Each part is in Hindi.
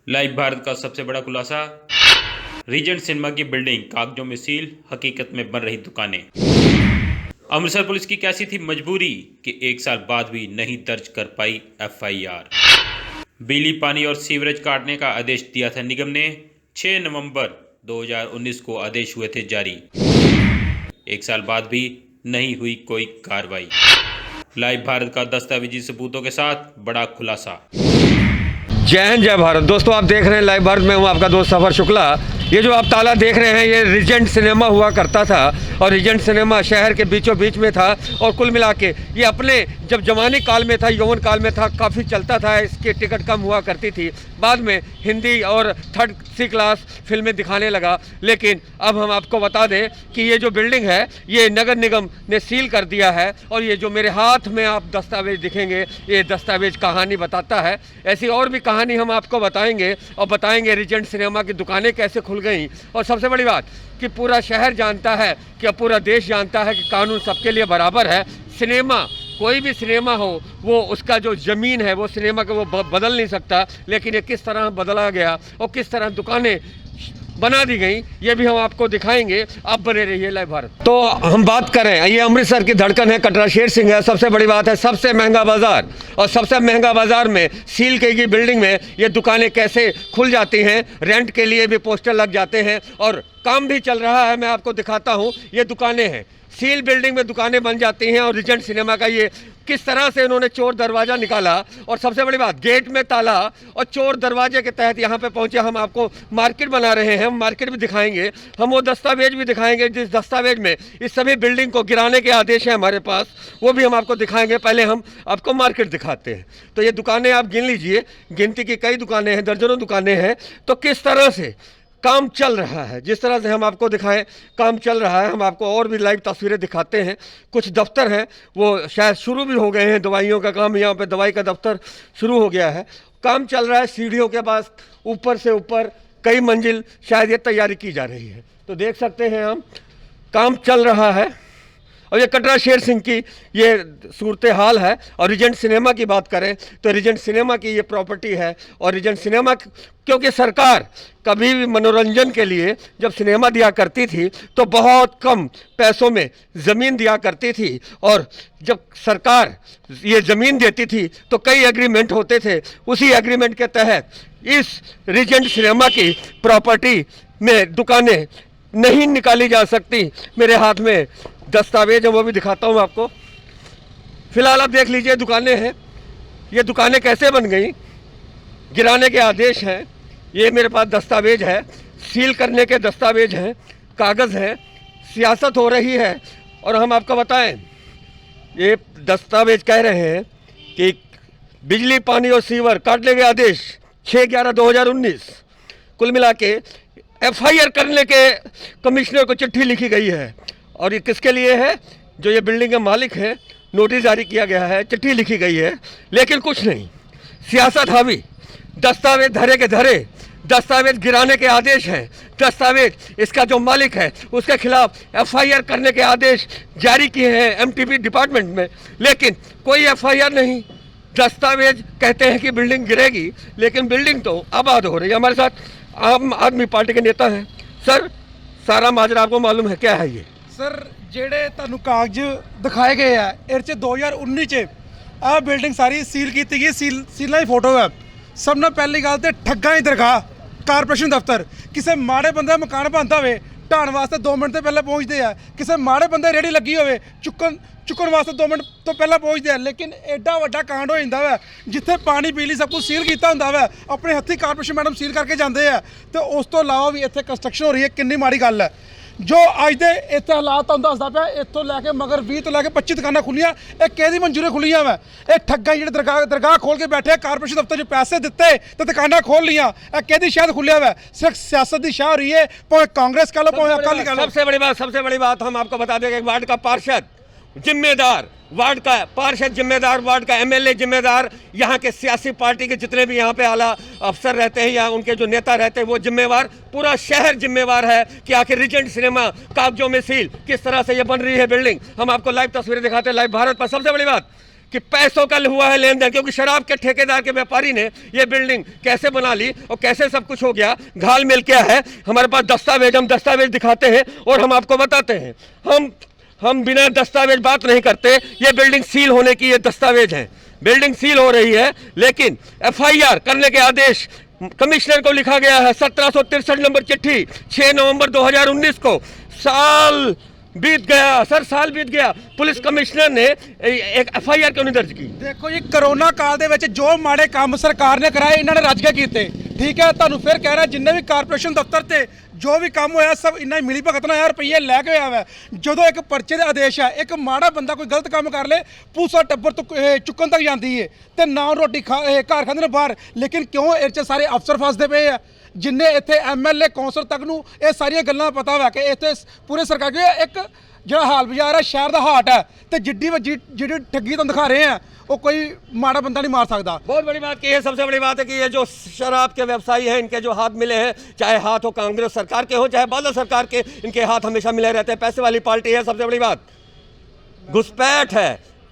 लाइव भारत का सबसे बड़ा खुलासा, रीजेंट सिनेमा की बिल्डिंग कागजों में सील, हकीकत में बन रही दुकानें। अमृतसर पुलिस की कैसी थी मजबूरी कि 1 साल बाद भी नहीं दर्ज कर पाई एफआईआर। बिजली, पानी और सीवरेज काटने का आदेश दिया था निगम ने। 6 नवंबर 2019 को आदेश हुए थे जारी। 1 साल बाद भी नहीं हुई कोई कार्रवाई। लाइव भारत का दस्तावेजी सबूतों के साथ बड़ा खुलासा। जय हिंद, जय भारत। दोस्तों, आप देख रहे हैं लाइव भारत में हूं आपका दोस्त सफर शुक्ला। ये जो आप ताला देख रहे हैं, ये रीजेंट सिनेमा हुआ करता था और रीजेंट सिनेमा शहर के बीचों बीच में था। और कुल मिला के ये अपने जब जवानी काल में था, यौवन काल में था, काफ़ी चलता था। इसकी टिकट कम हुआ करती थी। बाद में हिंदी और 3rd-C क्लास फिल्में दिखाने लगा। लेकिन अब हम आपको बता दें कि ये जो बिल्डिंग है ये नगर निगम ने सील कर दिया है। और ये जो मेरे हाथ में आप दस्तावेज दिखेंगे, ये दस्तावेज कहानी बताता है। ऐसी और भी कहानी हम आपको बताएंगे और बताएंगे रीजेंट सिनेमा की दुकानें कैसे खुल गई। और सबसे बड़ी बात कि पूरा शहर जानता है कि पूरा देश जानता है कि कानून सबके लिए बराबर है। सिनेमा, कोई भी सिनेमा हो, वो उसका जो ज़मीन है वो सिनेमा का वो बदल नहीं सकता। लेकिन ये किस तरह बदला गया और किस तरह दुकानें बना दी गई, ये भी हम आपको दिखाएंगे। आप बने रहिए लाइव भारत। तो हम बात करें, ये अमृतसर की धड़कन है, कटरा शेर सिंह है। सबसे बड़ी बात है, सबसे महंगा बाज़ार, और सबसे महंगा बाज़ार में सील की गई बिल्डिंग में ये दुकानें कैसे खुल जाती हैं। रेंट के लिए भी पोस्टर लग जाते हैं और काम भी चल रहा है। मैं आपको दिखाता हूँ, ये दुकानें हैं, सील बिल्डिंग में दुकानें बन जाती हैं। और रीजेंट सिनेमा का ये किस तरह से उन्होंने चोर दरवाज़ा निकाला। और सबसे बड़ी बात, गेट में ताला और चोर दरवाजे के तहत यहाँ पे पहुँचे। हम आपको मार्केट बना रहे हैं, हम मार्केट भी दिखाएंगे, हम वो दस्तावेज भी दिखाएंगे जिस दस्तावेज में इस सभी बिल्डिंग को गिराने के आदेश हैं हमारे पास, वो भी हम आपको दिखाएंगे। पहले हम आपको मार्केट दिखाते हैं। तो ये दुकानें आप गिन लीजिए, गिनती की कई दुकानें हैं, दर्जनों दुकानें हैं। तो किस तरह से काम चल रहा है, जिस तरह से हम आपको दिखाएं काम चल रहा है। हम आपको और भी लाइव तस्वीरें दिखाते हैं। कुछ दफ्तर हैं वो शायद शुरू भी हो गए हैं, दवाइयों का काम, यहाँ पे दवाई का दफ्तर शुरू हो गया है, काम चल रहा है। सीढ़ियों के पास ऊपर से ऊपर कई मंजिल शायद ये तैयारी की जा रही है। तो देख सकते हैं हम, काम चल रहा है। और ये कटरा शेर सिंह की ये सूरत हाल है। और रीजेंट सिनेमा की बात करें तो रीजेंट सिनेमा की ये प्रॉपर्टी है। और रीजेंट सिनेमा, क्योंकि सरकार कभी भी मनोरंजन के लिए जब सिनेमा दिया करती थी तो बहुत कम पैसों में ज़मीन दिया करती थी। और जब सरकार ये ज़मीन देती थी तो कई एग्रीमेंट होते थे। उसी एग्रीमेंट के तहत इस रीजेंट सिनेमा की प्रॉपर्टी में दुकानें नहीं निकाली जा सकती। मेरे हाथ में दस्तावेज है, वो भी दिखाता हूँ आपको। फिलहाल आप देख लीजिए, दुकानें हैं। ये दुकानें कैसे बन गई, गिराने के आदेश हैं। ये मेरे पास दस्तावेज है, सील करने के दस्तावेज हैं, कागज़ हैं, सियासत हो रही है। और हम आपको बताएं, ये दस्तावेज कह रहे हैं कि बिजली, पानी और सीवर काटने के आदेश 6/11/2019। कुल मिला के एफआईआर करने के कमिश्नर को चिट्ठी लिखी गई है। और ये किसके लिए है? जो ये बिल्डिंग के मालिक हैं, नोटिस जारी किया गया है, चिट्ठी लिखी गई है, लेकिन कुछ नहीं। सियासत हावी, दस्तावेज धरे के धरे, दस्तावेज गिराने के आदेश हैं, दस्तावेज इसका जो मालिक है उसके खिलाफ एफआईआर करने के आदेश जारी किए हैं एमटीपी डिपार्टमेंट में, लेकिन कोई एफआईआर नहीं। दस्तावेज कहते हैं कि बिल्डिंग गिरेगी, लेकिन बिल्डिंग तो आबाद हो रही है। हमारे साथ आम आदमी पार्टी के नेता हैं। सर, सारा माजरा आपको मालूम है, क्या है ये? सर, ਜਿਹੜੇ ਤੁਹਾਨੂੰ ਕਾਗਜ਼ ਦਿਖਾਏ ਗਏ ਆ, ਇਹ 'ਚ 2019 'ਚ ਆਹ ਬਿਲਡਿੰਗ ਸਾਰੀ ਸੀਲ ਕੀਤੀ ਗਈ। ਸੀਲਾਂ ਦੀ ਫੋਟੋ ਹੈ। ਸਭ ਨਾਲ ਪਹਿਲੀ ਗੱਲ ਤੇ ਠੱਗਾਂ ਦੀ ਦਰਗਾਹ, ਕਾਰਪੋਰੇਸ਼ਨ ਦਫ਼ਤਰ। ਕਿਸੇ ਮਾੜੇ ਬੰਦੇ ਦਾ ਮਕਾਨ ਬਣਦਾ ਹੋਵੇ, ਢਾਣ ਵਾਸਤੇ 2 ਮਿੰਟ ਤੋਂ ਪਹਿਲਾਂ ਪਹੁੰਚਦੇ ਆ। ਕਿਸੇ ਮਾੜੇ ਬੰਦੇ ਰੇੜੀ ਲੱਗੀ ਹੋਵੇ, ਚੁੱਕਣ ਵਾਸਤੇ 2 ਮਿੰਟ ਤੋਂ ਪਹਿਲਾਂ ਪਹੁੰਚਦੇ ਆ। ਲੇਕਿਨ ਐਡਾ ਵੱਡਾ ਕਾਂਡ ਹੋ ਜਾਂਦਾ ਵਾ, ਜਿੱਥੇ ਪਾਣੀ ਬਿਜਲੀ ਸਭ ਕੁਝ ਸੀਲ ਕੀਤਾ ਹੁੰਦਾ ਵਾ, ਆਪਣੇ ਹੱਥੀਂ ਕਾਰਪੋਰੇਸ਼ਨ ਮੈਡਮ ਸੀਲ ਕਰਕੇ ਜਾਂਦੇ ਆ। ਤੇ ਉਸ ਤੋਂ ਇਲਾਵਾ ਵੀ ਇੱਥੇ ਕੰਸਟਰਕਸ਼ਨ ਹੋ ਰਹੀ ਹੈ। ਕਿੰਨੀ ਮਾੜੀ ਗੱਲ ਹੈ। ਜੋ ਅੱਜ ਦੇ ਇੱਥੇ ਹਾਲਾਤ ਤੁਹਾਨੂੰ ਦੱਸਦਾ ਪਿਆ, ਇੱਥੋਂ ਲੈ ਕੇ ਮਗਰ 20 ਤੋਂ ਲੈ ਕੇ 25 ਦੁਕਾਨਾਂ ਖੁੱਲੀਆਂ। ਇਹ ਕਿਹਦੀ ਮਨਜ਼ੂਰੀ ਖੁੱਲੀਆਂ ਵਾ? ਇਹ ਠੱਗਾਂ ਜਿਹੜੇ ਦਰਗਾਹ ਖੋਲ ਕੇ ਬੈਠੇ, ਕਾਰਪੋਰੇਸ਼ਨ ਦਫ਼ਤਰ 'ਚ ਪੈਸੇ ਦਿੱਤੇ ਤੇ ਦੁਕਾਨਾਂ ਖੋਲ ਲੀਆਂ। ਇਹ ਕਿਹਦੀ ਸ਼ਾਇਦ ਖੁੱਲਿਆ ਵਾ? सिर्फ सियासत की शाह हो रही है, भावे कांग्रेस कह लो, भावे अकाली कह लो। सबसे बड़ी बात हम आपको बता दें कि वार्ड का पार्षद जिम्मेदार, वार्ड का पार्षद जिम्मेदार, वार्ड का एमएलए जिम्मेदार, यहाँ के सियासी पार्टी के जितने भी यहाँ पे आला अफसर रहते हैं या उनके जो नेता रहते हैं वो जिम्मेवार, पूरा शहर जिम्मेवार है कि आखिर रीजेंट सिनेमा कागजों में सील, किस तरह से ये बन रही है बिल्डिंग। हम आपको लाइव तस्वीरें दिखाते हैं लाइव भारत पर। सबसे बड़ी बात, कि पैसों का हुआ है लेन देन, क्योंकि शराब के ठेकेदार के व्यापारी ने ये बिल्डिंग कैसे बना ली और कैसे सब कुछ हो गया, घाल मिल क्या है। हमारे पास दस्तावेज, हम दस्तावेज दिखाते हैं और हम आपको बताते हैं। हम बिना दस्तावेज बात नहीं करते। ये बिल्डिंग सील होने की ये दस्तावेज है, बिल्डिंग सील हो रही है, लेकिन FIR करने के आदेश कमिश्नर को लिखा गया है। 1763 नंबर चिट्ठी 6 नवंबर 2019 को। साल बीत गया सर, साल बीत गया, पुलिस कमिश्नर ने एक FIR क्यों नहीं दर्ज की? ਦੇਖੋ ਜੀ ਕਰੋਨਾ ਕਾਲ ਦੇ ਵਿੱਚ ਜੋ ਮਾੜੇ ਕੰਮ ਸਰਕਾਰ ਨੇ ਕਰਾਏ ਇਹਨਾਂ ਨੇ ਰੱਜ ਕੇ ਕੀਤੇ। ਠੀਕ ਹੈ, ਤੁਹਾਨੂੰ ਫਿਰ ਕਹਿ ਰਿਹਾ ਜਿੰਨੇ ਵੀ ਕਾਰਪੋਰੇਸ਼ਨ ਦਫ਼ਤਰ ਤੇ ਜੋ ਵੀ ਕੰਮ ਹੋਇਆ ਸਭ ਇੰਨਾ ਹੀ ਮਿਲੀ ਭਗਤ ਨਾਲ ਰੁਪਈਏ ਲੈ ਕੇ ਹੋਇਆ ਵਾ। ਜਦੋਂ ਇੱਕ ਪਰਚੇ ਦੇ ਆਦੇਸ਼ ਹੈ, ਇੱਕ ਮਾੜਾ ਬੰਦਾ ਕੋਈ ਗਲਤ ਕੰਮ ਕਰ ਲੇ ਪੂਸਾ ਟੱਬਰ ਤੋਂ ਚੁੱਕਣ ਤੱਕ ਜਾਂਦੀ ਹੈ ਤੇ ਨਾ ਰੋਟੀ ਘਰ ਖਾਂਦੇ ਨੇ ਬਾਹਰ। ਲੇਕਿਨ ਕਿਉਂ ਇਹ 'ਚ ਸਾਰੇ ਅਫਸਰ ਫਸਦੇ ਪਏ ਆ? ਜਿੰਨੇ ਇੱਥੇ MLA ਕੌਂਸਲ ਤੱਕ ਨੂੰ ਇਹ ਸਾਰੀਆਂ ਗੱਲਾਂ ਪਤਾ ਵਾ ਕਿ ਇੱਥੇ ਪੂਰੇ ਸਰਕਾਰ ਕੇ ਇੱਕ ਜਿਹੜਾ ਹਾਲ ਬਾਜ਼ਾਰ ਹੈ ਸ਼ਹਿਰ ਦਾ ਹਾਟ ਹੈ ਤੇ ਜਿਹੜੀ ਠੱਗੀ ਤੁਹਾਨੂੰ ਦਿਖਾ ਰਹੇ ਆ वो कोई माड़ा बंदा नहीं मार सकता। बहुत बड़ी बात की है, सबसे बड़ी बात है कि ये जो शराब के व्यवसायी हैं इनके जो हाथ मिले हैं, चाहे हाथ हो कांग्रेस सरकार के हो चाहे बादल सरकार के, इनके हाथ हमेशा मिले रहते हैं। पैसे वाली पार्टी है। सबसे बड़ी बात घुसपैठ है।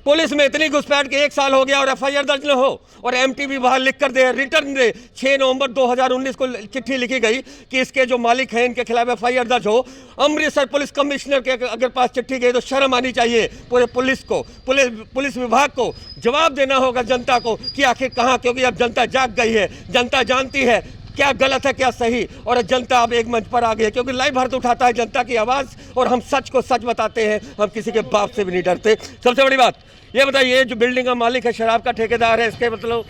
पुलिस में इतनी घुसपैठ के 1 साल हो गया और FIR दर्ज न हो और MTV बाहर लिख कर दे, रिटर्न दे। 6 नवंबर 2019 को चिट्ठी लिखी गई कि इसके जो मालिक हैं इनके खिलाफ FIR दर्ज हो। अमृतसर पुलिस कमिश्नर के अगर पास चिट्ठी गई तो शर्म आनी चाहिए पूरे पुलिस को, पुलिस विभाग को जवाब देना होगा जनता को कि आखिर कहाँ, क्योंकि अब जनता जाग गई है, जनता जानती है क्या गलत है क्या सही, और जनता अब एक मंच पर आ गई है क्योंकि लाइव भारत उठाता है जनता की आवाज़ और हम सच को सच बताते हैं। हम किसी के बाप से भी नहीं डरते। सबसे बड़ी बात ये बताइए, जो बिल्डिंग का मालिक है शराब का ठेकेदार है, इसके मतलब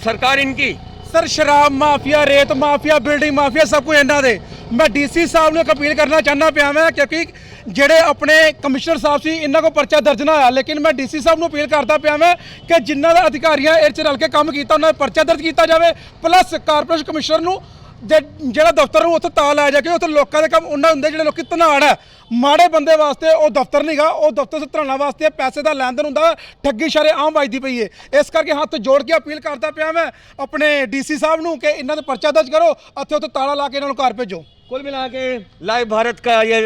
सरकार इनकी सर शराब माफिया, रेत माफिया, बिल्डिंग माफिया सब कुछ इन्हों दे। मैं DC साहब ने अपील करना चाहना पाया मैं, क्योंकि ਜਿਹੜੇ ਆਪਣੇ ਕਮਿਸ਼ਨਰ ਸਾਹਿਬ ਸੀ ਇਹਨਾਂ ਕੋ ਪਰਚਾ ਦਰਜ ਨਾ ਹੋਇਆ, ਲੇਕਿਨ ਮੈਂ DC ਸਾਹਿਬ ਨੂੰ ਅਪੀਲ ਕਰਦਾ ਪਿਆ ਮੈਂ ਕਿ ਜਿਨ੍ਹਾਂ ਦਾ ਅਧਿਕਾਰੀਆਂ ਇਹ 'ਚ ਰਲ ਕੇ ਕੰਮ ਕੀਤਾ ਉਹਨਾਂ ਦਾ ਪਰਚਾ ਦਰਜ ਕੀਤਾ ਜਾਵੇ। ਪਲੱਸ ਕਾਰਪੋਰੇਸ਼ਨ ਕਮਿਸ਼ਨਰ ਨੂੰ ਜਿਹੜਾ ਦਫ਼ਤਰ ਨੂੰ ਉੱਥੇ ਤਾਂ ਲਾਇਆ ਜਾ ਕੇ ਉੱਥੇ ਲੋਕਾਂ ਦੇ ਕੰਮ ਉਹਨਾਂ ਹੁੰਦੇ ਜਿਹੜੇ ਲੋਕੀ ਧਨਾੜ ਹੈ, ਮਾੜੇ ਬੰਦੇ ਵਾਸਤੇ ਉਹ ਦਫ਼ਤਰ ਨਹੀਂਗਾ, ਉਹ ਦਫ਼ਤਰ ਧਨਾੜਾਂ ਵਾਸਤੇ ਪੈਸੇ ਦਾ ਲੈਣ ਦੇਣ ਹੁੰਦਾ, ਠੱਗੀ ਸ਼ਰੇ ਆਮ ਵੱਜਦੀ ਪਈ ਹੈ। ਇਸ ਕਰਕੇ ਹੱਥ ਜੋੜ ਕੇ ਅਪੀਲ ਕਰਦਾ ਪਿਆ ਮੈਂ ਆਪਣੇ DC ਸਾਹਿਬ ਨੂੰ ਕਿ ਇਹਨਾਂ ਦੇ ਪਰਚਾ ਦਰਜ ਕਰੋ ਅਤੇ ਉੱਥੇ ਤਾਲਾ ਲਾ ਕੇ ਇਹਨਾਂ ਨੂੰ ਘਰ ਭੇਜੋ। कुल मिला के लाइव भारत का ये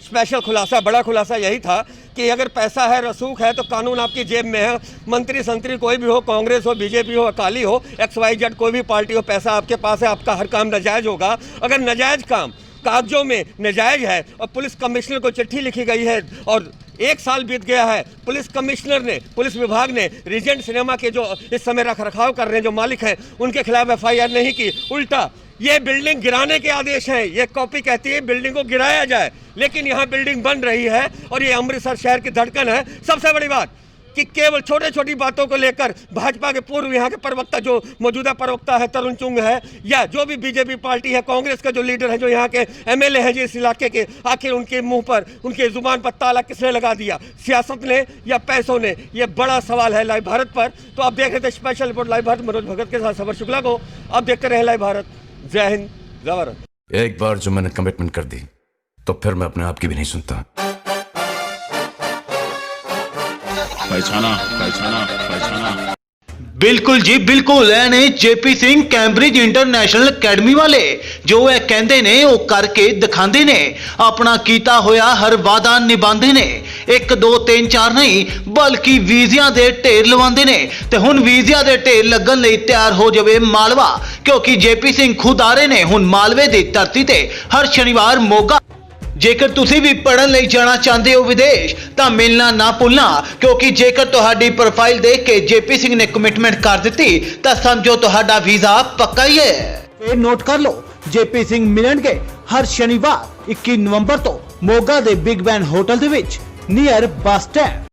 स्पेशल खुलासा, बड़ा खुलासा यही था कि अगर पैसा है, रसूख है तो कानून आपकी जेब में है। मंत्री संतरी कोई भी हो, कांग्रेस हो, BJP हो, अकाली हो, XYZ कोई भी पार्टी हो, पैसा आपके पास है, आपका हर काम नाजायज़ होगा। अगर नाजायज़ काम कागजों में नाजायज़ है और पुलिस कमिश्नर को चिट्ठी लिखी गई है और 1 साल बीत गया है, पुलिस कमिश्नर ने, पुलिस विभाग ने रीजेंट सिनेमा के जो इस समय रख रखाव कर रहे हैं जो मालिक हैं उनके खिलाफ FIR नहीं की, उल्टा ये बिल्डिंग गिराने के आदेश हैं। ये कॉपी कहती है बिल्डिंग को गिराया जाए, लेकिन यहाँ बिल्डिंग बन रही है और ये अमृतसर शहर की धड़कन है। सबसे बड़ी बात कि केवल छोटे छोटी बातों को लेकर भाजपा के पूर्व यहाँ के प्रवक्ता, जो मौजूदा प्रवक्ता है तरुण चुंग है, या जो भी BJP पार्टी है, कांग्रेस का जो लीडर है, जो यहाँ के MLA हैं जिस इलाके के, आखिर उनके मुंह पर, उनके जुबान पर ताला किसने लगा दिया, सियासत ने या पैसों ने? ये बड़ा सवाल है लाइव भारत पर। तो आप देख रहे थे special report live Bharat Manoj Bhagat के साथ सफर शुक्ला को। आप देखते रहे लाइव भारत। जय हिंद, जय भारत। एक बार जो मैंने कमिटमेंट कर दी तो फिर मैं अपने आप की भी नहीं सुनता। पहचाना बिल्कुल जी बिल्कुल है ने JP Singh Cambridge international academy ਵਾਲੇ ਜੋ ਇਹ ਕਹਿੰਦੇ ਨੇ ਉਹ ਕਰਕੇ ਦਿਖਾਉਂਦੇ ਨੇ, ਆਪਣਾ ਕੀਤਾ ਹੋਇਆ ਹਰ ਵਾਅਦਾ ਨਿਭਾਉਂਦੇ ਨੇ। 1 2 3 4 ਨਹੀਂ ਬਲਕਿ ਵੀਜ਼ਿਆਂ ਦੇ ਢੇਰ ਲਵਾਉਂਦੇ ਨੇ ਤੇ ਹੁਣ ਵੀਜ਼ਿਆਂ ਦੇ ਢੇਰ ਲੱਗਣ ਲਈ ਤਿਆਰ ਹੋ ਜਾਵੇ ਮਾਲਵਾ, ਕਿਉਂਕਿ JP ਸਿੰਘ ਖੁਦ ਆ ਰਹੇ ਨੇ ਹੁਣ ਮਾਲਵੇ ਦੀ ਧਰਤੀ ਤੇ ਹਰ ਸ਼ਨੀਵਾਰ ਮੋਗਾ। ਜੇਕਰ ਤੁਸੀਂ ਵੀ ਪੜਨ ਲਈ ਜਾਣਾ ਚਾਹੁੰਦੇ ਹੋ ਵਿਦੇਸ਼ ਤਾਂ ਮਿਲਣਾ ਨਾ ਭੁੱਲਣਾ, ਕਿਉਂਕਿ ਜੇਕਰ ਤੁਹਾਡੀ ਪ੍ਰੋਫਾਈਲ ਦੇਖ ਕੇ JP ਸਿੰਘ ਨੇ ਕਮਿਟਮੈਂਟ ਕਰ ਦਿੱਤੀ ਤਾਂ ਸਮਝੋ ਤੁਹਾਡਾ ਵੀਜ਼ਾ ਪੱਕਾ ਹੀ ਹੈ। ਇਹ ਨੋਟ ਕਰ ਲਓ, JP ਸਿੰਘ ਮਿਲਣਗੇ ਹਰ ਸ਼ਨੀਵਾਰ 21 ਨਵੰਬਰ ਤੋਂ ਮੋਗਾ ਦੇ ਬਿਗ ਬੈਨ ਹੋਟਲ ਦੇ ਵਿੱਚ ਨੀਅਰ ਬੱਸ ਸਟੈਂਡ।